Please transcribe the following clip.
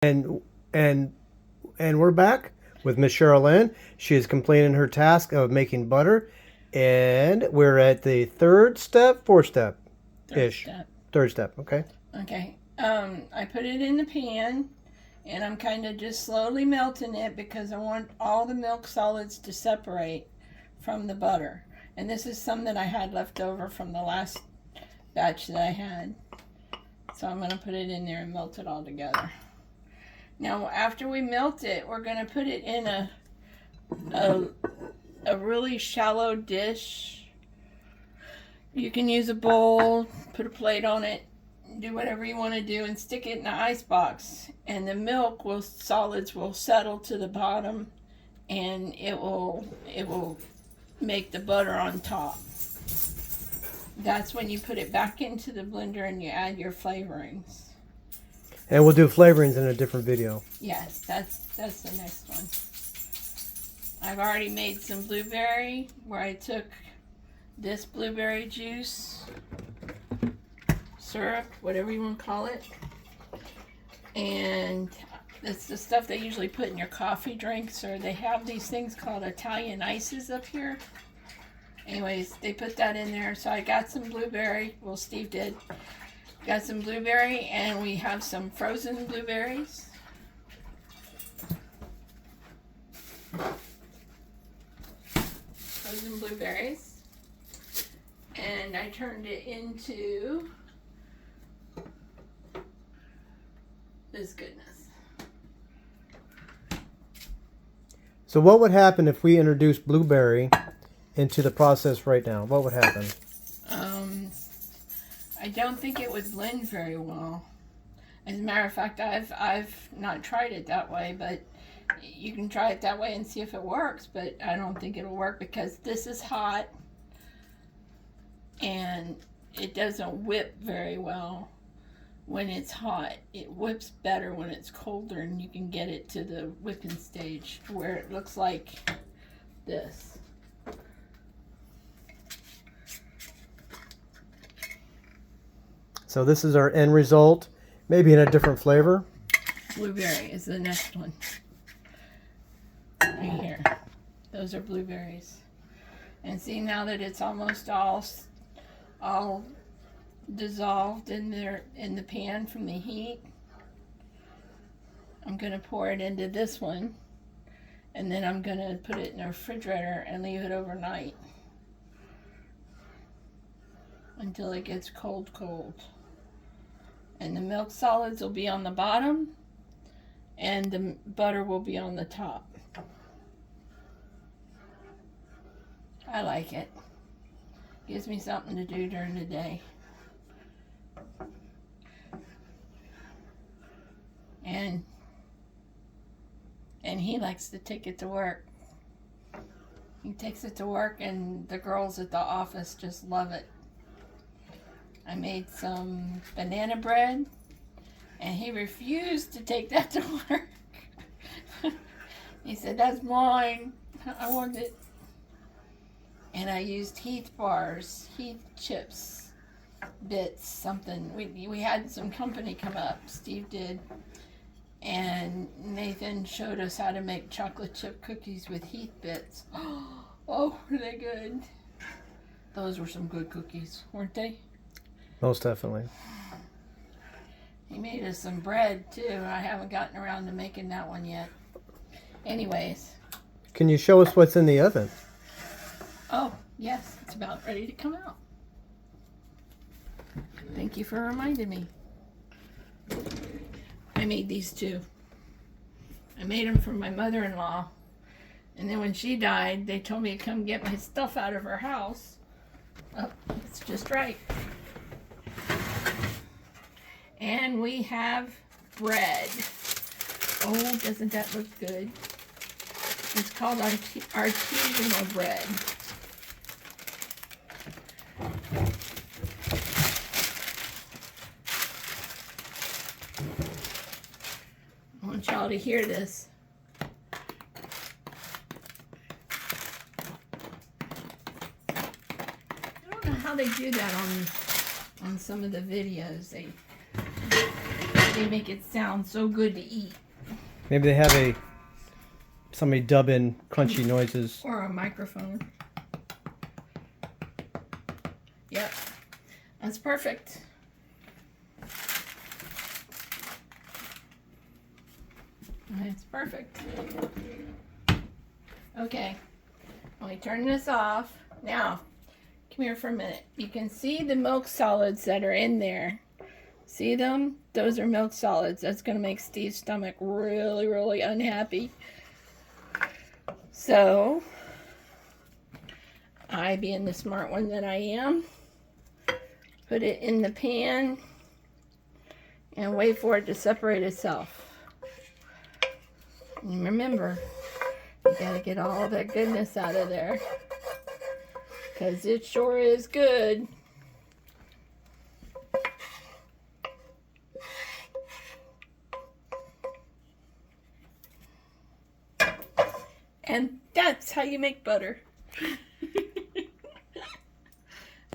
And and and we're back with Miss Cheryl Lynne. She is completing her task of making butter, and we're at the fourth step Third ish. step. Third step, okay. Okay. I put it in the pan, and I'm kind of just slowly melting it because I want all the milk solids to separate from the butter. And this is some that I had left over from the last batch that I had. So I'm going to put it in there and melt it all together. Now, after we melt it, we're going to put it in a really shallow dish. You can use a bowl, put a plate on it, do whatever you want to do, and stick it in the ice box. And the solids will settle to the bottom, and it will make the butter on top. That's when you put it back into the blender and you add your flavorings. And we'll do flavorings in a different video. Yes, that's the next one. I've already made some blueberry where I took this blueberry juice, syrup, whatever you want to call it. And that's the stuff they usually put in your coffee drinks, or they have these things called Italian ices up here. Anyways, they put that in there. So I got some blueberry. Well, Steve did. Got some blueberry, and we have some frozen blueberries. Frozen blueberries. And I turned it into this goodness. So what would happen if we introduced blueberry into the process right now? What would happen? I don't think it would blend very well. As a matter of fact, I've not tried it that way, but you can try it that way and see if it works, but I don't think it'll work because this is hot and it doesn't whip very well when it's hot. It whips better when it's colder, and you can get it to the whipping stage where it looks like this. So this is our end result, maybe in a different flavor. Blueberry is the next one. Right here. Those are blueberries. And see, now that it's almost all dissolved in the pan from the heat, I'm going to pour it into this one, and then I'm going to put it in the refrigerator and leave it overnight until it gets cold. And the milk solids will be on the bottom and the butter will be on the top. I like it. Gives me something to do during the day. And he likes to take it to work. He takes it to work, and the girls at the office just love it. I made some banana bread, and he refused to take that to work. He said, "That's mine. I want it." And I used Heath bars, Heath chips, bits, something. We had some company come up, Steve did, and Nathan showed us how to make chocolate chip cookies with Heath bits. Oh, were they good? Those were some good cookies, weren't they? Most definitely. He made us some bread too. I haven't gotten around to making that one yet. Anyways. Can you show us what's in the oven? Oh, yes, it's about ready to come out. Thank you for reminding me. I made these two. I made them for my mother-in-law. And then when she died, they told me to come get my stuff out of her house. Oh, it's just right. And we have bread. Oh, doesn't that look good? It's called artisanal bread. I want y'all to hear this. I don't know how they do that on some of the videos. They they make it sound so good to eat. Maybe they have somebody dub in crunchy noises. Or a microphone. Yep. That's perfect. That's perfect. Okay. Let me turn this off. Now, come here for a minute. You can see the milk solids that are in there. See them? Those are milk solids. That's going to make Steve's stomach really, really unhappy. So, I, being the smart one that I am, put it in the pan and wait for it to separate itself. And remember, you gotta get all that goodness out of there, because it sure is good. And that's how you make butter.